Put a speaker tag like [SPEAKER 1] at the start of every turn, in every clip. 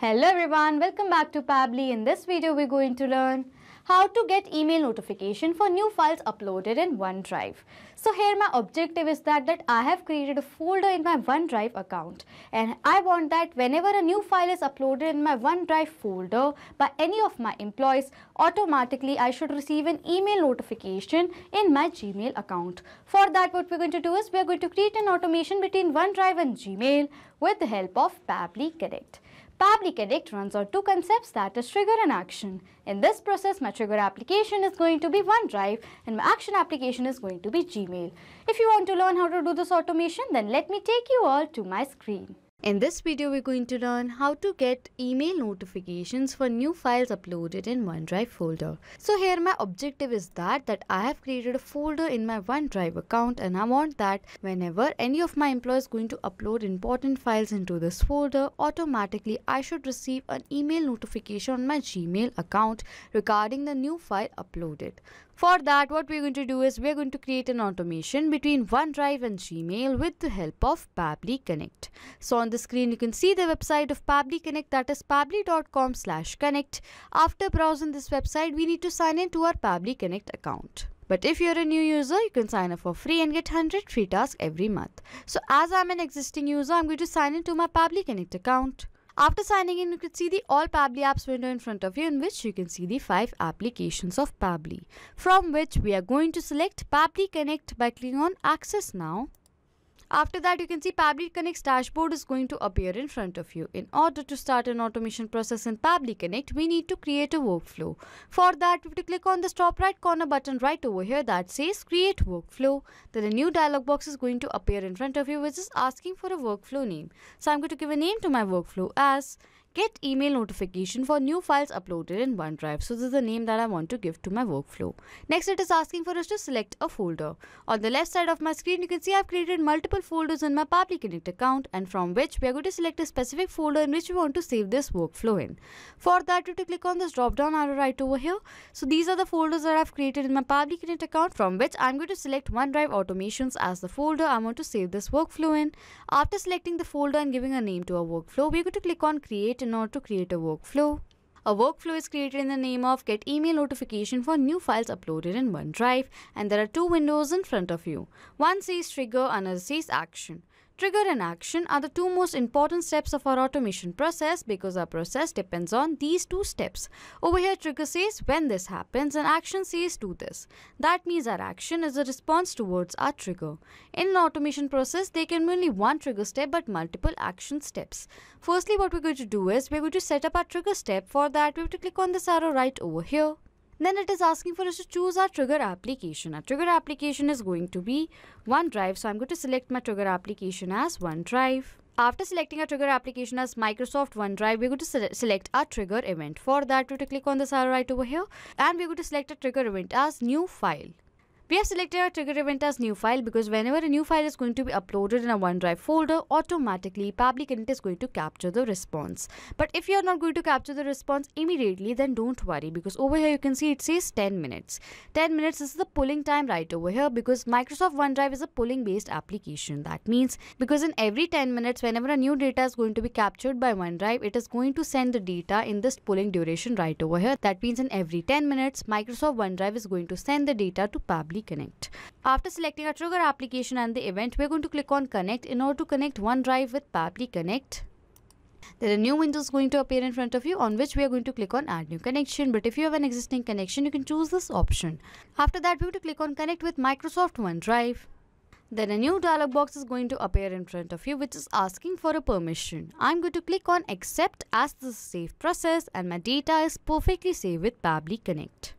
[SPEAKER 1] Hello everyone, welcome back to Pabbly. In this video, we're going to learn how to get email notification for new files uploaded in OneDrive. So here my objective is that I have created a folder in my OneDrive account and I want that whenever a new file is uploaded in my OneDrive folder by any of my employees, automatically I should receive an email notification in my Gmail account. For that, what we're going to do is we're going to create an automation between OneDrive and Gmail with the help of Pabbly Connect. Pabbly Connect runs on two concepts, that is trigger and action. In this process, my trigger application is going to be OneDrive and my action application is going to be Gmail. If you want to learn how to do this automation, then let me take you all to my screen. In this video, we're going to learn how to get email notifications for new files uploaded in OneDrive folder. So here my objective is that I have created a folder in my OneDrive account and I want that whenever any of my employees is going to upload important files into this folder, automatically I should receive an email notification on my Gmail account regarding the new file uploaded. For that, what we're going to do is we're going to create an automation between OneDrive and Gmail with the help of Pabbly Connect. So on the screen, you can see the website of Pabbly Connect, that is pabbly.com/connect. After browsing this website, we need to sign in to our Pabbly Connect account. But if you're a new user, you can sign up for free and get 100 free tasks every month. So as I'm an existing user, I'm going to sign in to my Pabbly Connect account. After signing in, you can see the All Pabbly Apps window in front of you, in which you can see the 5 applications of Pabbly, from which we are going to select Pabbly Connect by clicking on Access Now. After that, you can see Pabbly Connect's dashboard is going to appear in front of you. In order to start an automation process in Pabbly Connect, we need to create a workflow. For that, we have to click on the top right corner button right over here that says Create Workflow. Then a new dialog box is going to appear in front of you, which is asking for a workflow name. So I'm going to give a name to my workflow as Get Email Notification for New Files Uploaded in OneDrive. So this is the name that I want to give to my workflow. Next, it is asking for us to select a folder. On the left side of my screen, you can see I've created multiple folders in my Pabbly Connect account, and from which we are going to select a specific folder in which we want to save this workflow in. For that, we have to click on this drop down arrow right over here. So these are the folders that I've created in my Pabbly Connect account, from which I'm going to select OneDrive Automations as the folder I want to save this workflow in. After selecting the folder and giving a name to our workflow, we're going to click on Create in order to create a workflow. A workflow is created in the name of Get Email Notification for New Files Uploaded in OneDrive, and there are two windows in front of you. One says Trigger, another says Action. Trigger and action are the two most important steps of our automation process because our process depends on these two steps. Over here, trigger says when this happens and action says do this. That means our action is a response towards our trigger. In an automation process, there can be only one trigger step but multiple action steps. Firstly, what we're going to do is we're going to set up our trigger step. For that, we have to click on this arrow right over here. Then it is asking for us to choose our trigger application. Our trigger application is going to be OneDrive. So I'm going to select my trigger application as OneDrive. After selecting our trigger application as Microsoft OneDrive, we're going to select our trigger event. For that, we have to click on this arrow right over here. And we're going to select a trigger event as New File. We have selected our trigger event as new file because whenever a new file is going to be uploaded in a OneDrive folder, automatically Pabbly Connect is going to capture the response. But if you are not going to capture the response immediately, then don't worry, because over here you can see it says 10 minutes. 10 minutes is the pulling time right over here because Microsoft OneDrive is a pulling based application. That means because in every 10 minutes, whenever a new data is going to be captured by OneDrive, it is going to send the data in this pulling duration right over here. That means in every 10 minutes, Microsoft OneDrive is going to send the data to Pabbly Connect. After selecting our trigger application and the event, we're going to click on Connect in order to connect OneDrive with Pabbly Connect. There are new windows going to appear in front of you on which we are going to click on Add New Connection, but if you have an existing connection, you can choose this option. After that, we have to click on Connect with Microsoft OneDrive. Then a new dialog box is going to appear in front of you, which is asking for a permission. I'm going to click on Accept as this is a safe process and my data is perfectly safe with Pabbly Connect.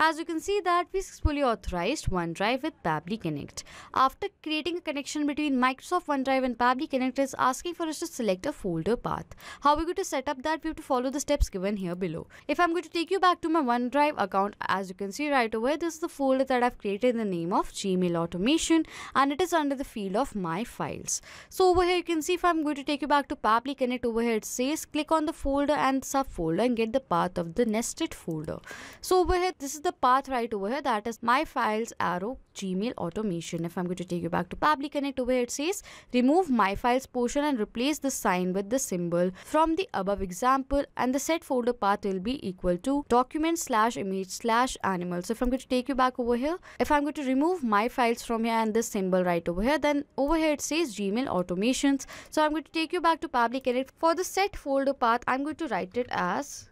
[SPEAKER 1] As you can see that we successfully authorized OneDrive with Pabbly Connect. After creating a connection between Microsoft OneDrive and Pabbly Connect, is asking for us to select a folder path. How we're going to set up that, we have to follow the steps given here below. If I'm going to take you back to my OneDrive account, as you can see right away, this is the folder that I've created in the name of Gmail Automation, and it is under the field of My Files. So over here you can see, if I'm going to take you back to Pabbly Connect, over here it says click on the folder and subfolder and get the path of the nested folder. So over here, this is the the path right over here, that is my files arrow Gmail automation. If I'm going to take you back to Pabbly Connect, over here it says remove my files portion and replace the sign with the symbol from the above example, and the set folder path will be equal to document/image/animal. So if I'm going to take you back over here, if I'm going to remove my files from here and this symbol right over here, then over here it says Gmail automations. So I'm going to take you back to Pabbly Connect. For the set folder path, I'm going to write it as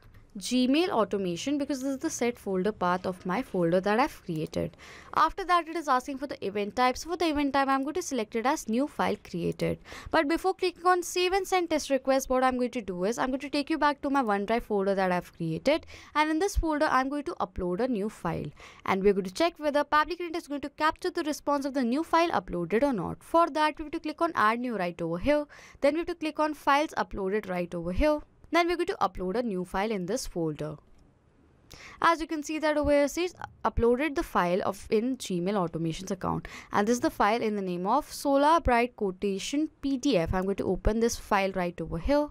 [SPEAKER 1] Gmail automation because this is the set folder path of my folder that I've created. After that, it is asking for the event type. So for the event type, I'm going to select it as new file created. But before clicking on save and send test request, what I'm going to do is I'm going to take you back to my OneDrive folder that I've created, and in this folder I'm going to upload a new file, and we're going to check whether Pabbly Connect is going to capture the response of the new file uploaded or not. For that, we have to click on add new right over here. Then we have to click on files uploaded right over here. Then we're going to upload a new file in this folder. As you can see that over here it says uploaded the file in Gmail automations account, and this is the file in the name of Solar Bright Quotation PDF. I'm going to open this file right over here.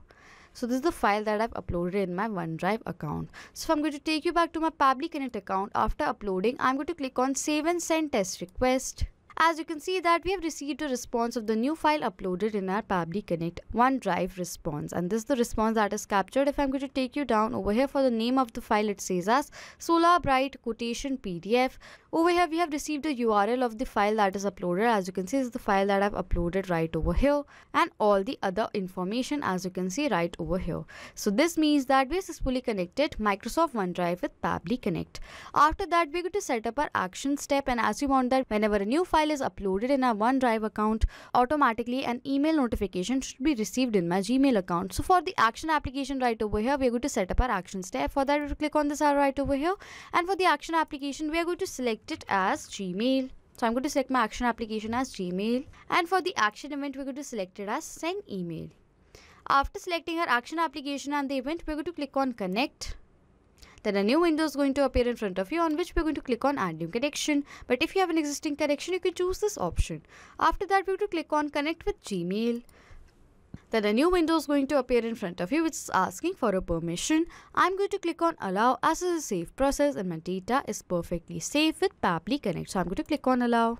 [SPEAKER 1] So this is the file that I've uploaded in my OneDrive account. So if I'm going to take you back to my Pabbly Connect account, after uploading, I'm going to click on save and send test request. As you can see that we have received a response of the new file uploaded in our Pabbly Connect OneDrive response, and this is the response that is captured. If I'm going to take you down over here, for the name of the file it says as Solar Bright Quotation PDF. Over here we have received a URL of the file that is uploaded. As you can see, this is the file that I've uploaded right over here, and all the other information as you can see right over here. So this means that we successfully connected Microsoft OneDrive with Pabbly Connect. After that, we're going to set up our action step, and as you want that whenever a new file is uploaded in our OneDrive account, automatically an email notification should be received in my Gmail account. So for the action application right over here, we are going to set up our action step. For that, we will click on this arrow right over here, and for the action application, we are going to select it as Gmail. So I'm going to select my action application as Gmail, and for the action event, we're going to select it as send email. After selecting our action application and the event, we're going to click on connect. Then a new window is going to appear in front of you, on which we're going to click on add new connection. But if you have an existing connection, you can choose this option. After that, we're going to click on connect with Gmail. Then a new window is going to appear in front of you, which is asking for a permission. I'm going to click on allow, as it is a safe process and my data is perfectly safe with Pabbly Connect. So I'm going to click on allow.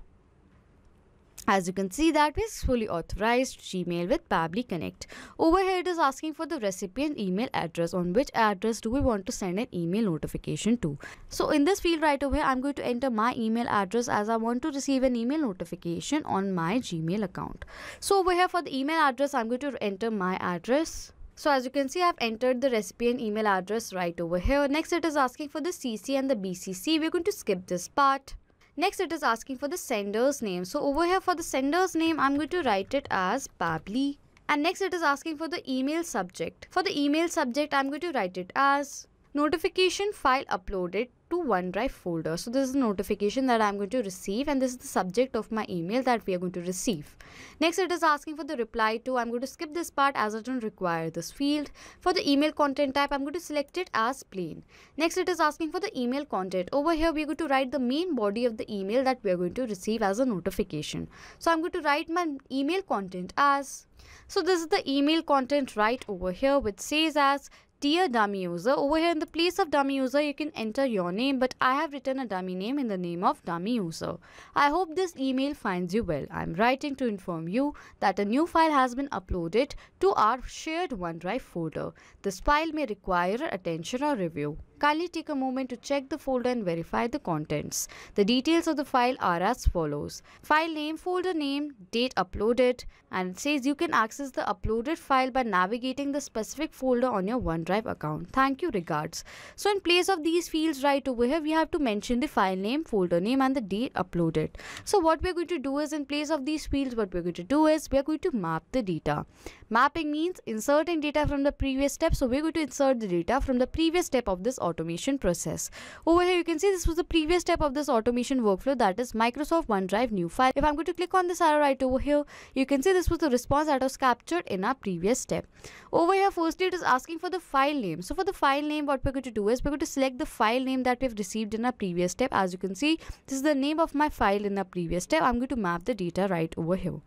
[SPEAKER 1] As you can see that we fully authorized Gmail with Pabbly Connect. Over here it is asking for the recipient email address, on which address do we want to send an email notification to. So in this field right over here, I'm going to enter my email address as I want to receive an email notification on my Gmail account. So over here for the email address, I'm going to enter my address. So as you can see, I've entered the recipient email address right over here. Next it is asking for the CC and the BCC. We're going to skip this part. Next, it is asking for the sender's name. So over here for the sender's name, I'm going to write it as Pabbly. And next, it is asking for the email subject. For the email subject, I'm going to write it as notification file uploaded to OneDrive folder. So this is the notification that I'm going to receive, and this is the subject of my email that we are going to receive. Next, it is asking for the reply to. I'm going to skip this part as I don't require this field. For the email content type, I'm going to select it as plain. Next, it is asking for the email content. Over here, we're going to write the main body of the email that we are going to receive as a notification. So I'm going to write my email content as. So this is the email content right over here, which says as dear dummy user. Over here in the place of dummy user, you can enter your name, but I have written a dummy name in the name of dummy user. I hope this email finds you well. I'm writing to inform you that a new file has been uploaded to our shared OneDrive folder. This file may require attention or review. Kindly take a moment to check the folder and verify the contents. The details of the file are as follows: file name, folder name, date uploaded, and it says you can access the uploaded file by navigating the specific folder on your OneDrive account. Thank you, regards. So in place of these fields right over here, we have to mention the file name, folder name, and the date uploaded. So what we're going to do is, in place of these fields, what we're going to do is we're going to map the data. Mapping means inserting data from the previous step. So we're going to insert the data from the previous step of this automation process. Over here you can see this was the previous step of this automation workflow, that is Microsoft OneDrive new file. If I'm going to click on this arrow right over here, you can see this was the response that was captured in our previous step. Over here firstly it is asking for the file name. So for the file name, what we're going to do is we're going to select the file name that we've received in our previous step. As you can see, this is the name of my file in our previous step. I'm going to map the data right over here.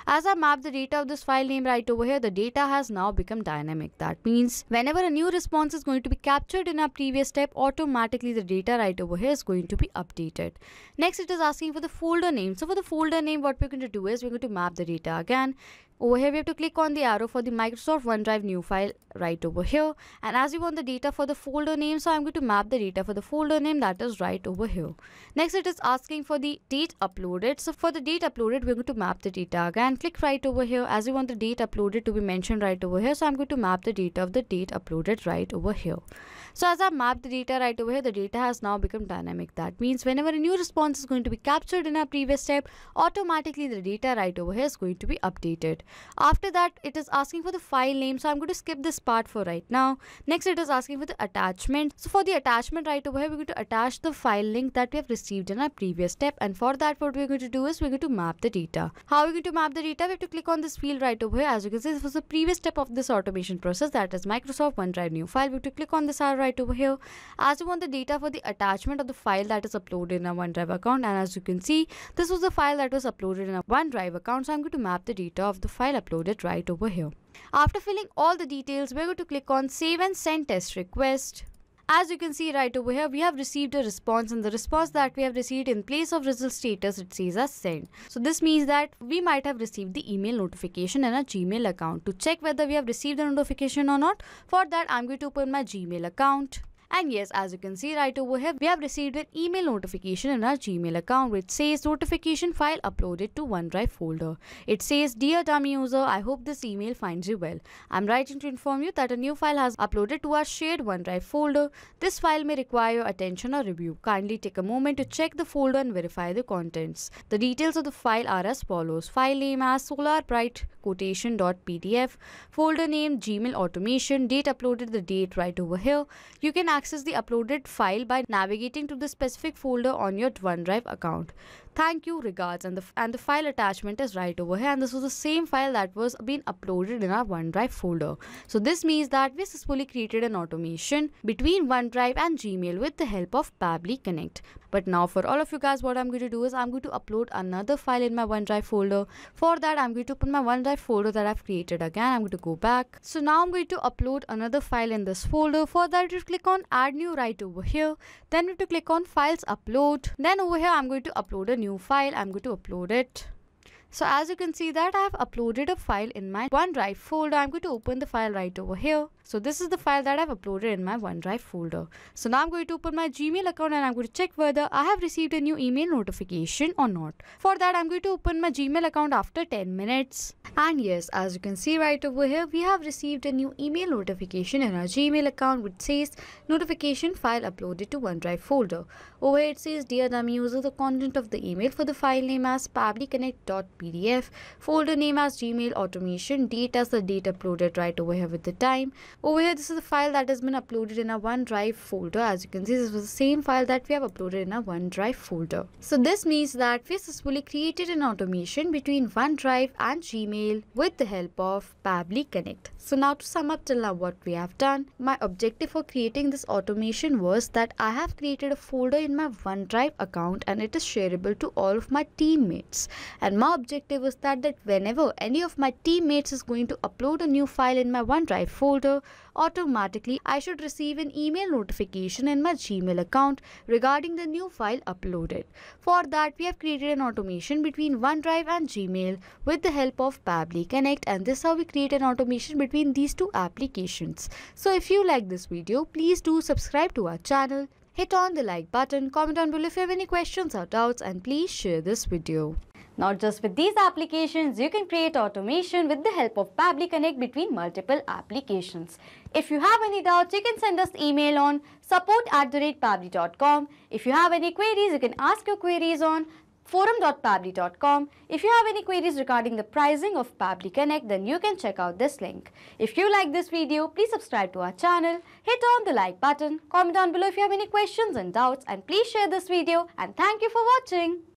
[SPEAKER 1] As I map the data of this file name right over here, the data has now become dynamic. That means whenever a new response is going to be captured in our previous previous step, automatically the data right over here is going to be updated. Next, it is asking for the folder name. So for the folder name, what we're going to do is we're going to map the data again. Over here, we have to click on the arrow for the Microsoft OneDrive new file right over here. And as we want the data for the folder name, so I'm going to map the data for the folder name, that is right over here. Next, it is asking for the date uploaded. So for the date uploaded, we're going to map the data again. Click right over here as we want the date uploaded to be mentioned right over here. So I'm going to map the data of the date uploaded right over here. So as I mapped the data right over here, the data has now become dynamic. That means whenever a new response is going to be captured in our previous step, automatically the data right over here is going to be updated. After that, it is asking for the file name. So I'm going to skip this part for right now. Next, it is asking for the attachment. So for the attachment right over here, we're going to attach the file link that we have received in our previous step. And for that, what we're going to do is we're going to map the data. How are we going to map the data? We have to click on this field right over here. As you can see, this was the previous step of this automation process, that is Microsoft OneDrive new file. We have to click on this arrow right over here as we want the data for the attachment of the file that is uploaded in our OneDrive account. And as you can see, this was the file that was uploaded in our OneDrive account. So I'm going to map the data of the file uploaded right over here. After filling all the details, we're going to click on save and send test request. As you can see right over here, we have received a response, and the response that we have received, in place of result status, it says as send. So this means that we might have received the email notification in our Gmail account. To check whether we have received the notification or not, for that I'm going to open my Gmail account. And yes, as you can see right over here, we have received an email notification in our Gmail account which says notification file uploaded to OneDrive folder. It says, dear dummy user, I hope this email finds you well. I'm writing to inform you that a new file has uploaded to our shared OneDrive folder. This file may require your attention or review. Kindly take a moment to check the folder and verify the contents. The details of the file are as follows. File name as solarbright quotation.pdf, folder name Gmail automation, date uploaded, the date right over here. You can access the uploaded file by navigating to the specific folder on your OneDrive account. Thank you, regards, and the file attachment is right over here, and this was the same file that was being uploaded in our OneDrive folder. So this means that we successfully created an automation between OneDrive and Gmail with the help of Pabbly Connect. But now for all of you guys, what I'm going to do is I'm going to upload another file in my OneDrive folder. For that, I'm going to open my OneDrive folder that I've created again. I'm going to go back. So now I'm going to upload another file in this folder. For that, you click on add new right over here. Then we have to click on files upload. Then over here, I'm going to upload a new file. I'm going to upload it. So as you can see that I have uploaded a file in my OneDrive folder. I'm going to open the file right over here. So this is the file that I've uploaded in my OneDrive folder. So now I'm going to open my Gmail account and I'm going to check whether I have received a new email notification or not. For that, I'm going to open my Gmail account after 10 minutes. And yes, as you can see right over here, we have received a new email notification in our Gmail account which says notification file uploaded to OneDrive folder. Over here it says, dear dummy user, the content of the email for the file name as pabblyconnect.pdf, folder name as Gmail automation, date as the date uploaded right over here with the time. Over here, this is the file that has been uploaded in our OneDrive folder. As you can see, this was the same file that we have uploaded in our OneDrive folder. So this means that we successfully created an automation between OneDrive and Gmail with the help of Pabbly Connect. So now to sum up till now what we have done, my objective for creating this automation was that I have created a folder in my OneDrive account and it is shareable to all of my teammates. And my objective was that whenever any of my teammates is going to upload a new file in my OneDrive folder, automatically I should receive an email notification in my Gmail account regarding the new file uploaded. For that, we have created an automation between OneDrive and Gmail with the help of Pabbly Connect, and this is how we create an automation between these two applications. So if you like this video, please do subscribe to our channel, hit on the like button, comment down below if you have any questions or doubts, and please share this video. Not just with these applications, you can create automation with the help of Pabbly Connect between multiple applications. If you have any doubts, you can send us email on support@pabbly.com. If you have any queries, you can ask your queries on forum.pabbly.com. If you have any queries regarding the pricing of Pabbly Connect, then you can check out this link. If you like this video, please subscribe to our channel, hit on the like button, comment down below if you have any questions and doubts, and please share this video, and thank you for watching.